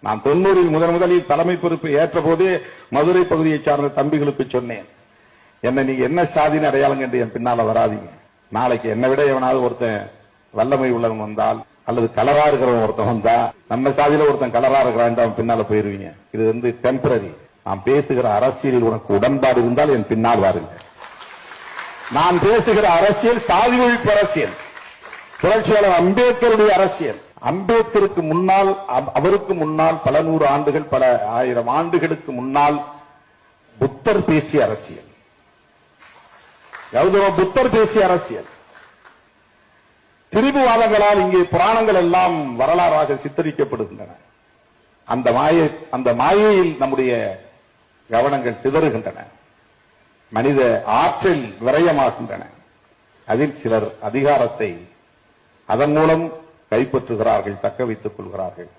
நான் 90-ல் முதலில் தலைமை பொறுப்பை ஏற்ற போதே மதுரை பகுதியை சார்ந்த தம்பிகளுக்கு சொன்னேன், என்ன நீங்க என்ன சாதின்னு அடையாளம் கண்டு என் பின்னால வராதீங்க. நாளைக்கு என்னை விட எவனாவது ஒருத்தன் வல்லமை உள்ளவன் வந்தால் அல்லது கலரா இருக்கிறவன் ஒருத்தன் வந்தா, நம்ம சாதியில ஒருத்தன் கலரா இருக்கிறான் அவன் பின்னால போயிருவீங்க. இது டெம்பரரி. நான் பேசுகிற அரசியலில் உனக்கு உடன்பாடு இருந்தால் என் பின்னால் வாருங்க. நான் பேசுகிற அரசியல் சாதி ஒழிப்பு அரசியல், புரட்சியாளர் அம்பேத்கருடைய அரசியல். அம்பேத்கருக்கு முன்னால், அவருக்கு முன்னால் பல நூறு ஆண்டுகள், பல ஆயிரம் ஆண்டுகளுக்கு முன்னால் புத்தர் பேசிய அரசியல், கௌதம புத்தர் பேசிய அரசியல். திரிபுவாதங்களால் இங்கே புராணங்கள் எல்லாம் வரலாறாக சித்தரிக்கப்படுகின்றன. அந்த மாயையில் நம்முடைய கவனங்கள் சிதறுகின்றன, மனித ஆற்றல் விரயமாகின்றன. அதில் சிலர் அதிகாரத்தை அதன் மூலம் கைப்பற்றுகிறார்கள், தக்க வைத்துக் கொள்கிறார்கள்.